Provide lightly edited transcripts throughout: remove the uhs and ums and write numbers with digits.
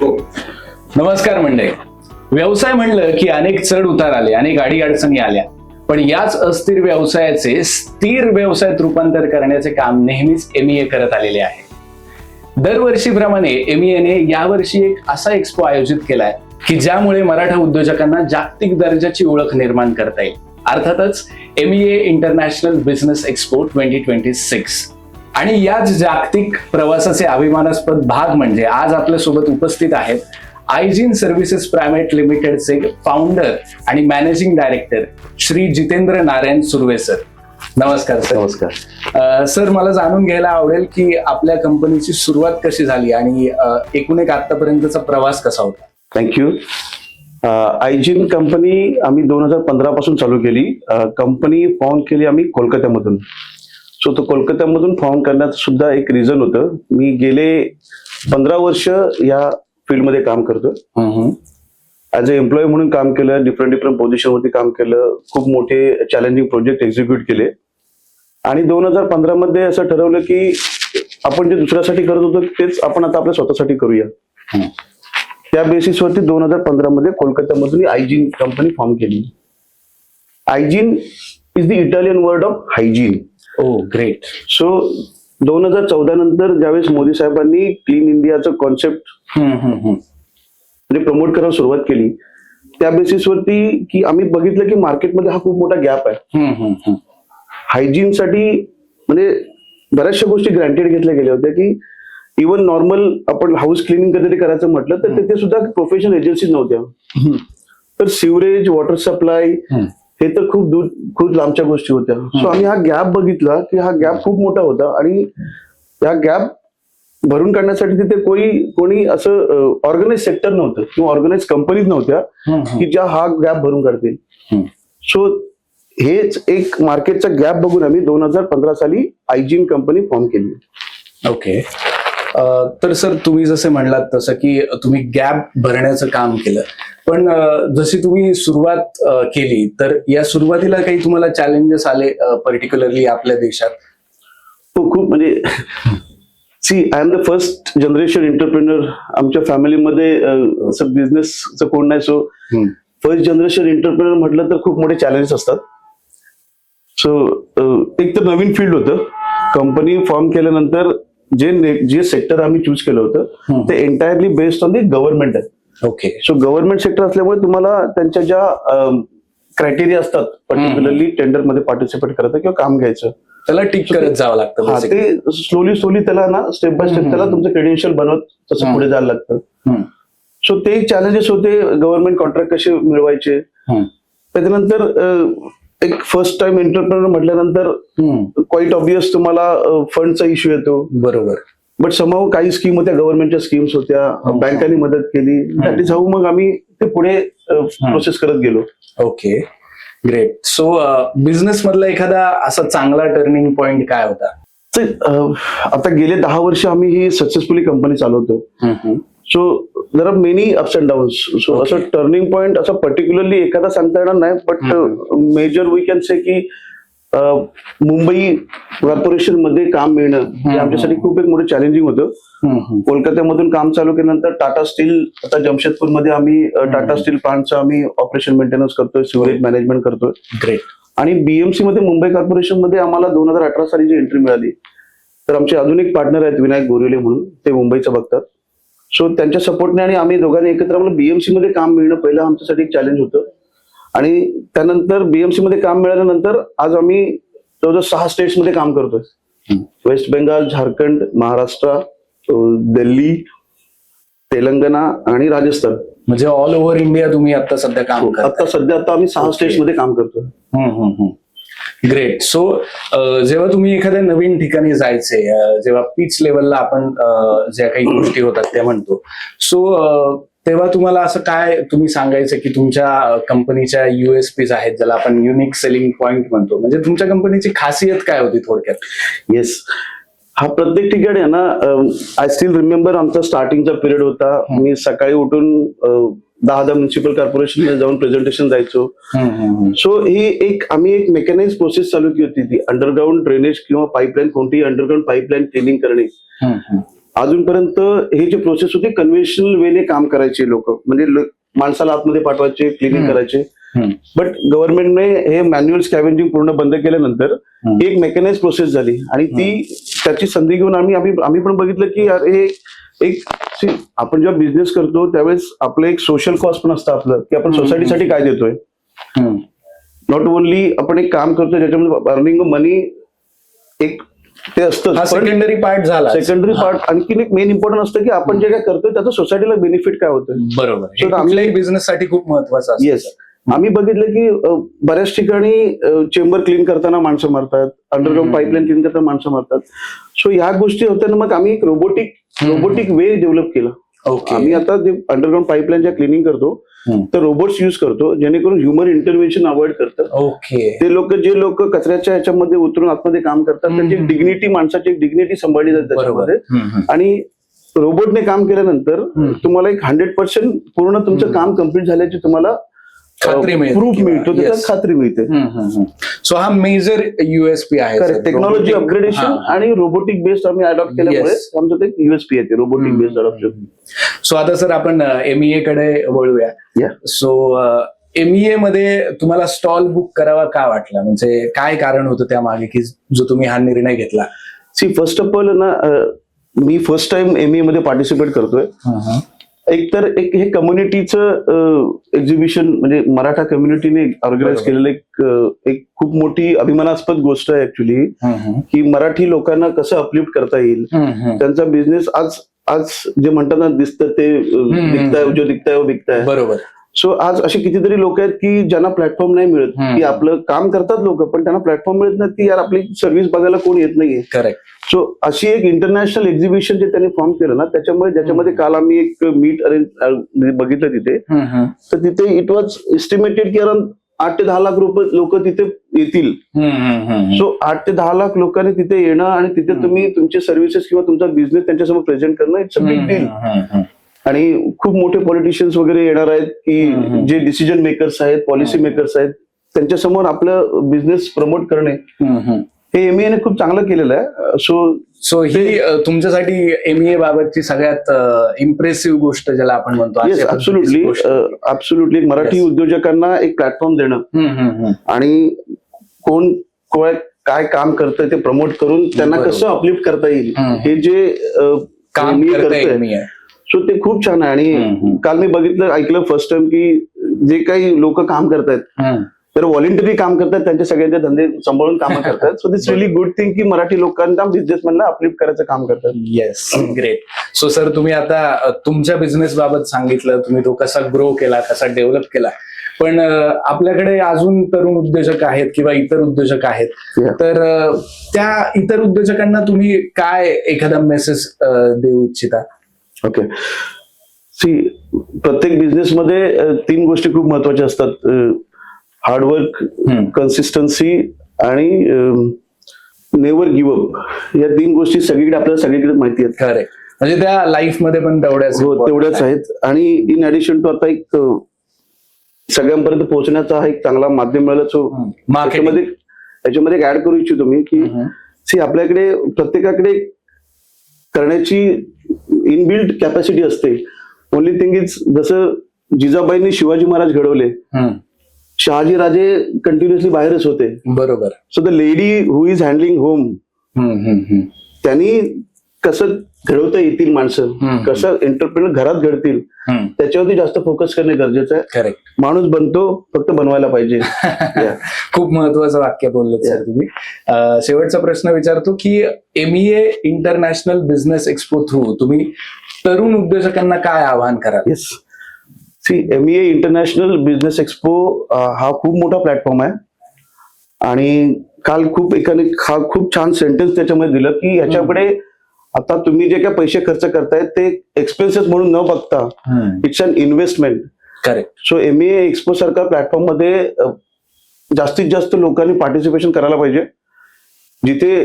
नमस्कार मंडळी. व्यवसाय म्हणलं की अनेक चढ उतार आले, अनेक अडी अडचणी आल्या, पण याच अस्थिर व्यवसायाचे स्थिर व्यवसायात रूपांतर करण्याचे काम नेहमीच MEA करत आलेले आहे. दरवर्षीप्रमाणे MEAने यावर्षी एक असा एक्स्पो आयोजित केलाय की ज्यामुळे मराठा उद्योजकांना जागतिक दर्जाची ओळख निर्माण करता येईल. अर्थातच MEA इंटरनॅशनल बिझनेस एक्स्पो 2026. आणि याच जागतिक प्रवासाचे अभिमानास्पद भाग म्हणजे आज आपल्या सोबत उपस्थित आहेत आयजीन सर्व्हिसेस प्रायव्हेट लिमिटेडचे फाउंडर आणि managing director Shri Jitendra Narayan Surve sir. नमस्कार सर. नमस्कार सर, मला जाणून घ्यायला आवडेल की आपल्या कंपनीची सुरुवात कशी झाली आणि एकूण एक आतापर्यंतचा प्रवास कसा होता. थँक्यू. आयजीन कंपनी आम्ही 2015 पासून चालू केली. कंपनी फाउंड केली आम्ही कोलकात्यामधून. सो तो कोलकात्यामधून फाउंड करण्याचं सुद्धा एक रिझन होतं. मी गेले 15 वर्ष या फील्डमध्ये काम करतो. ऍज अ एम्प्लॉई म्हणून काम केलं, डिफरंट पोझिशनवरती काम केलं, खूप मोठे चॅलेंजिंग प्रोजेक्ट एक्झिक्यूट केले. आणि 2015 मध्ये असं ठरवलं की आपण जे दुसऱ्यासाठी करत होतो तेच आपण आता आपल्या स्वतःसाठी करूया. त्या बेसिसवरती 2015 मध्ये कोलकात्यामधून आयजीन कंपनी फॉर्म केली. Igiene is the Italian word of hygiene. Oh great. So 2014 नंतर ज्यावेळेस मोदी साहेबांनी क्लीन इंडियाचं कॉन्सेप्ट म्हणजे प्रमोट करायला सुरुवात केली, त्या बेसिसवरती की आम्ही बघितलं की मार्केटमध्ये हा खूप मोठा गॅप आहे. हायजीनसाठी म्हणजे बऱ्याचशा गोष्टी ग्रँटेड घेतल्या गेल्या होत्या की इव्हन नॉर्मल आपण हाऊस क्लिनिंग कधीतरी करायचं म्हटलं तर तिथे सुद्धा प्रोफेशनल एजन्सीज नव्हत्या. तर सिवरेज, वॉटर सप्लाय हे तर खूप लांबच्या गोष्टी होत्या. सो आम्ही हा गॅप बघितला की हा गॅप खूप मोठा होता आणि या गॅप भरून काढण्यासाठी तिथे कोणी असं ऑर्गनाइज सेक्टर नव्हतं किंवा ऑर्गनाइज कंपनीज नव्हत्या की ज्या हा गॅप भरून काढतील. सो हेच एक मार्केटचा गॅप बघून आम्ही 2015 साली आयजीन कंपनी फॉर्म केली. ओके. तर सर, तुम्ही जसे म्हणलात तसं की तुम्ही गॅप भरण्याचं काम केलं, पण जशी तुम्ही सुरुवात केली तर या सुरुवातीला काही तुम्हाला चॅलेंजेस आले पर्टिक्युलरली आपल्या देशात? तो खूप म्हणजे see I am the first generation entrepreneur. आमच्या फॅमिलीमध्ये असं बिझनेसचं कोण नाही. सो फर्स्ट जनरेशन एंटरप्रेन्योर म्हटलं तर खूप मोठे चॅलेंजेस असतात. सो एक तर नवीन फील्ड होतं. कंपनी फॉर्म केल्यानंतर जे सेक्टर आम्ही चूज केलं होतं ते entirely based on the government आहे. ओके. सो गव्हर्नमेंट सेक्टर असल्यामुळे तुम्हाला त्यांच्या ज्या क्रायटेरिया असतात पर्टिक्युलरली टेंडरमध्ये पार्टिसिपेट करायचं किंवा काम घ्यायचं त्याला टिक करत जावं लागतं. ते स्लोली त्याला ना स्टेप बाय स्टेप त्याला तुमचं क्रेडेन्शियल बनवत तसं पुढे जायला लागतं. सो ते चॅलेंजेस होते. गव्हर्नमेंट कॉन्ट्रॅक्ट कसे मिळवायचे. त्याच्यानंतर एक फर्स्ट टाइम एंटरप्रेन्योर म्हटल्यानंतर क्वाईट ऑब्वियस तुम्हाला फंडचा इश्यू येतो. बरोबर. बट समहाऊ काही स्कीम होत्या, गव्हर्नमेंटच्या स्कीम्स होत्या, बँकांनी मदत केली. दॅट इज हाऊ मग आम्ही ते पुढे प्रोसेस करत गेलो. Okay, great. सो बिझनेस मधला एखादा असा चांगला टर्निंग पॉइंट काय होता? आता गेले 10 वर्ष आम्ही ही सक्सेसफुली कंपनी चालवतो. So there are many ups and downs. So असं टर्निंग पॉइंट असं पर्टिक्युलरली एखादा सांगता येणार नाही. But major we can say की मुंबई कॉर्पोरेशन मध्ये काम मिळणं हे आमच्यासाठी खूप एक मोठं चॅलेंजिंग होतं. कोलकात्यामधून काम चालू केल्यानंतर टाटा स्टील, आता जमशेदपूरमध्ये आम्ही टाटा स्टील प्लांटचं आम्ही ऑपरेशन मेंटेनन्स करतोय, सिवरेज मॅनेजमेंट करतोय. ग्रेट. आणि BMC मध्ये मुंबई कॉर्पोरेशन मध्ये आम्हाला 2018 साली जी एंट्री मिळाली. तर आमचे अजून एक पार्टनर आहेत विनायक गोरिले म्हणून, ते मुंबईचं बघतात. सो त्यांच्या सपोर्टने आणि आम्ही दोघांनी एकत्र आम्हाला BMC मध्ये काम मिळणं पहिलं आमच्यासाठी एक चॅलेंज होतं. आणि त्यानंतर BMC मध्ये काम मिळाल्यानंतर आज आम्ही जवळजवळ 6 स्टेट्स मध्ये काम करतोय. वेस्ट बेंगाल, झारखंड, महाराष्ट्र, दिल्ली, तेलंगणा आणि राजस्थान. म्हणजे ऑल ओव्हर इंडिया तुम्ही आता सध्या काम करता? सध्या आम्ही 6 स्टेट्स मध्ये काम करतोय. ग्रेट. सो जेव्हा तुम्ही एखाद्या नवीन ठिकाणी जायचे, जेव्हा पिच लेवलला आपण ज्या काही गोष्टी होतात त्या म्हणतो, सो तेव्हा तुम्हाला असं काय तुम्ही सांगायचं की तुमच्या कंपनीच्या USPs आहेत ज्याला आपण युनिक सेलिंग पॉइंट म्हणतो, म्हणजे तुमच्या कंपनीची खासियत काय होती थोडक्यात? येस, हा प्रत्येक ठिकाणी आहे ना. आय स्टील रिमेंबर आमचा स्टार्टिंगचा पिरियड होता. मी सकाळी उठून 10 म्युन्सिपल कॉर्पोरेशन मध्ये जाऊन प्रेझेंटेशन जायचो. सो ही आम्ही एक मेकॅनाइज प्रोसेस चालू केली होती. ती अंडरग्राउंड ड्रेनेज किंवा पाईपलाईन, कोणतीही अंडरग्राउंड पाईपलाईन क्लिनिंग करणे. अजूनपर्यंत हे जे प्रोसेस होती कन्व्हेन्शनल वेने काम करायचे लोक, म्हणजे माणसाला आतमध्ये पाठवायचे, क्लिनिंग करायचे. बट गव्हर्नमेंटने हे मॅन्युअल स्कॅव्हेंजिंग पूर्ण बंद केल्यानंतर ही एक मेकॅनाइज प्रोसेस झाली आणि त्याची संधी घेऊन आम्ही पण बघितलं की यार हे एक आपण जेव्हा बिझनेस करतो त्यावेळेस आपलं एक सोशल कॉस्ट पण असतं आपलं, की आपण सोसायटीसाठी काय देतोय. नॉट ओनली आपण एक काम करतोय ज्याच्यामध्ये अर्निंग मनी एक ते असतं, सेकंडरी पार्ट झाला. सेकंडरी पार्ट आणखीन एक मेन इम्पॉर्टंट असतं की आपण जे काय करतोय त्याचं सोसायटीला बेनिफिट काय होतं. बरोबर, आमच्याही बिझनेस साठी खूप महत्वाचं असतं. येस, आम्ही बघितलं की बऱ्याच ठिकाणी चेंबर क्लीन करताना माणसं मारतात, अंडरग्राऊंड पाईपलाईन क्लीन करताना माणसं मारतात. सो ह्या गोष्टी होत्या, मग आम्ही एक रोबोटिक वे डेव्हलप केला. आम्ही आता जे अंडरग्राऊंड पाईपलाईन ज्या क्लिनिंग करतो तर रोबोट्स युज करतो जेणेकरून ह्युमन इंटरव्हेन्शन अवॉइड करतात. ते जे लोक कचऱ्याच्या ह्याच्यामध्ये उतरून आतमध्ये काम करतात त्यांची डिग्निटी, माणसाची एक डिग्निटी सांभाळली जाते त्याच्यामध्ये. आणि रोबोटने काम केल्यानंतर तुम्हाला एक 100% पूर्ण तुमचं काम कम्प्लीट झाल्याची तुम्हाला प्रूफ मिळतो, त्याच्यात खात्री मिळते. सो हा मेजर युएसपी आहे. टेक्नॉलॉजी अपग्रेडेशन आणि रोबोटिक बेस्ड आम्ही अडॉप्ट केल्यामुळे आमचं ते युएसपी आहे, रोबोटिक बेस्ड अडॉप्शन. सो आता सर आपण MEA कडे वळूया. सो MEA मध्ये तुम्हाला स्टॉल बुक करावा का वाटला, म्हणजे काय कारण होतं त्या मागे की जो तुम्ही हा निर्णय घेतला? फर्स्ट ऑफ ऑल ना, मी फर्स्ट टाइम MEA मध्ये पार्टिसिपेट करतोय. एकतर हे कम्युनिटीचं एक्झिबिशन म्हणजे मराठा कम्युनिटीने ऑर्गनाईज केलेलं एक खूप मोठी अभिमानास्पद गोष्ट आहे ऍक्च्युली, की मराठी लोकांना कसं अपलिफ्ट करता येईल. त्यांचा बिझनेस आज जे म्हणतात ना, दिसतं ते दिखताय, जो दिखताय वो बिकताय. बरोबर. सो आज असे कितीतरी लोक आहेत की ज्यांना प्लॅटफॉर्म नाही मिळत, की आपलं काम करतात लोक पण त्यांना प्लॅटफॉर्म मिळत नाही, की यार आपली सर्व्हिस बघायला कोण येत नाहीये. करेक्ट. सो अशी एक इंटरनॅशनल एक्झिबिशन जे त्यांनी फॉर्म केलं ना, ज्याच्यामध्ये काल आम्ही एक मीट अरेंज बघितलं तिथे, तर तिथे इट वॉज एस्टिमेटेड की अराउंड 8 ते 10 लाख लोक तिथे येतील. सो 8 ते 10 लाख लोकांनी तिथे येणं आणि तिथे तुम्ही तुमचे सर्व्हिसेस किंवा तुमचा बिझनेस त्यांच्यासमोर प्रेझेंट करणं, इट्स अ बिग डील. आणि खूप मोठे पॉलिटिशियन्स वगैरे येणार आहेत की जे डिसिजन मेकर्स आहेत, पॉलिसी मेकर्स आहेत, त्यांच्यासमोर आपलं बिझनेस प्रमोट करणे, हे MEA ने खूप चांगलं केलेलं आहे. सो ही तुमच्यासाठी MEA बाबतची सगळ्यात इम्प्रेसिव्ह गोष्ट ज्याला आपण म्हणतो. Yes, absolutely. मराठी उद्योजकांना एक प्लॅटफॉर्म देणं आणि कोण काय काम करतंय ते प्रमोट करून त्यांना कसं अपलिफ्ट करता येईल, हे जे काम करतंय, सो ते खूप छान आहे. आणि काल मी ऐकलं फर्स्ट टाइम की जे काही लोक काम करतायत तर व्हॉलेंटरी काम करतात, त्यांचे सगळ्यांचे धंदे सांभाळून काम करतात. So this really good thing की मराठी लोकांना बिझनेसमॅनला अपलिफ्ट करायचं काम करतात. Yes, great. सो सर तुम्ही आता तुमच्या बिझनेस बाबत सांगितलं, तुम्ही तो कसा ग्रो केला, कसा डेव्हलप केला, पण आपल्याकडे अजून तरुण उद्योजक आहेत किंवा इतर उद्योजक आहेत, तर त्या इतर उद्योजकांना तुम्ही काय एखादा मेसेज देऊ इच्छिता? ओके, प्रत्येक बिझनेसमध्ये 3 गोष्टी खूप महत्वाच्या असतात: हार्डवर्क, कन्सिस्टन्सी आणि नेव्हर गिव्ह अप. या 3 गोष्टी सगळीकडे माहिती आहेत. करेक्ट. म्हणजे त्या लाईफ मध्ये पण तेवढ्याच आहेत. आणि इन ऍडिशन टू आता एक सगळ्यांपर्यंत पोहोचण्याचा हा एक चांगला माध्यम मिळाला. सो याच्यामध्ये ऍड करू इच्छितो मी की आपल्याकडे प्रत्येकाकडे करण्याची इनबिल्ट कॅपॅसिटी असते. ओनली थिंग इज, जसं जिजाबाईंनी शिवाजी महाराज घडवले, शहाजी राजे कंटिन्युअसली बाहेरच होते. बरोबर. So the lady who is handling home, त्यांनी कसं घडवता येतील माणसं, कसं एंटरप्रेनर घरात घडतील, त्याच्यावरती जास्त फोकस करणे गरजेचं आहे. करेक्ट. माणूस बनतो, फक्त बनवायला पाहिजे. खूप महत्वाचं वाक्य बोलले सर तुम्ही. शेवटचा प्रश्न विचारतो की MEA international business expo through तुम्ही तरुण उद्योजकांना काय आवाहन कराल? Yes, MEA international business expo हा खूप मोठा प्लॅटफॉर्म आहे. आणि काल खूप छान सेंटेन्स त्याच्यामध्ये दिलं की ह्याच्याकडे आता तुम्ही जे काय पैसे खर्च करताय ते एक्सपेन्सेस म्हणून न बघता it's an investment. Correct. So MEA expo सारख्या प्लॅटफॉर्म मध्ये जास्तीत जास्त लोकांनी पार्टिसिपेशन करायला पाहिजे, जिथे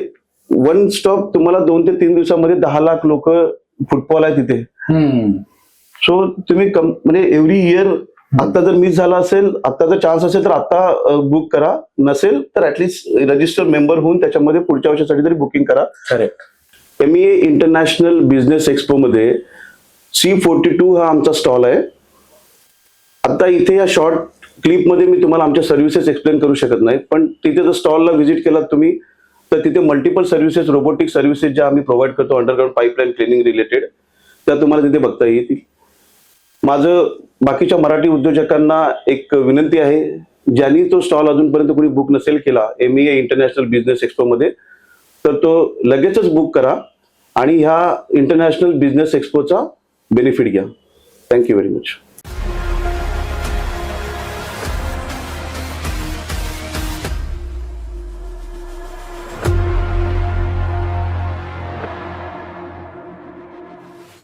वन स्टॉप तुम्हाला 2 ते 3 दिवसामध्ये 10 लाख लोक फुटबॉल आहे तिथे. सो तुम्ही म्हणजे एव्हरी इयर, आता जर मिस झाला असेल, आताचा चान्स असेल तर आता बुक करा, नसेल तर ऍटलीस्ट रजिस्टर मेंबर होऊन त्याच्यामध्ये पुढच्या वर्षासाठी तरी बुकिंग करा. Correct. MEA international business expo मध्ये C42 हा आमचा स्टॉल आहे. आता इथे या शॉर्ट क्लिप मध्ये मी तुम्हाला आमच्या सर्व्हिसेस एक्सप्लेन करू शकत नाही, पण तिथे जर स्टॉलला व्हिजिट केलात तुम्ही तर तिथे मल्टिपल सर्व्हिसेस, रोबोटिक सर्व्हिसेस ज्या आम्ही प्रोव्हाइड करतो अंडरग्राउंड पाईपलाईन क्लिनिंग रिलेटेड, त्या तुम्हाला तिथे बघता येतील. माझं बाकीच्या मराठी उद्योजकांना एक विनंती आहे, ज्यांनी तो स्टॉल अजूनपर्यंत कोणी बुक नसेल केला MEA इंटरनॅशनल बिझनेस एक्सपो मध्ये, तर तो लगेचच बुक करा आणि ह्या इंटरनॅशनल बिझनेस एक्सपोचा बेनिफिट घ्या. Thank you very much.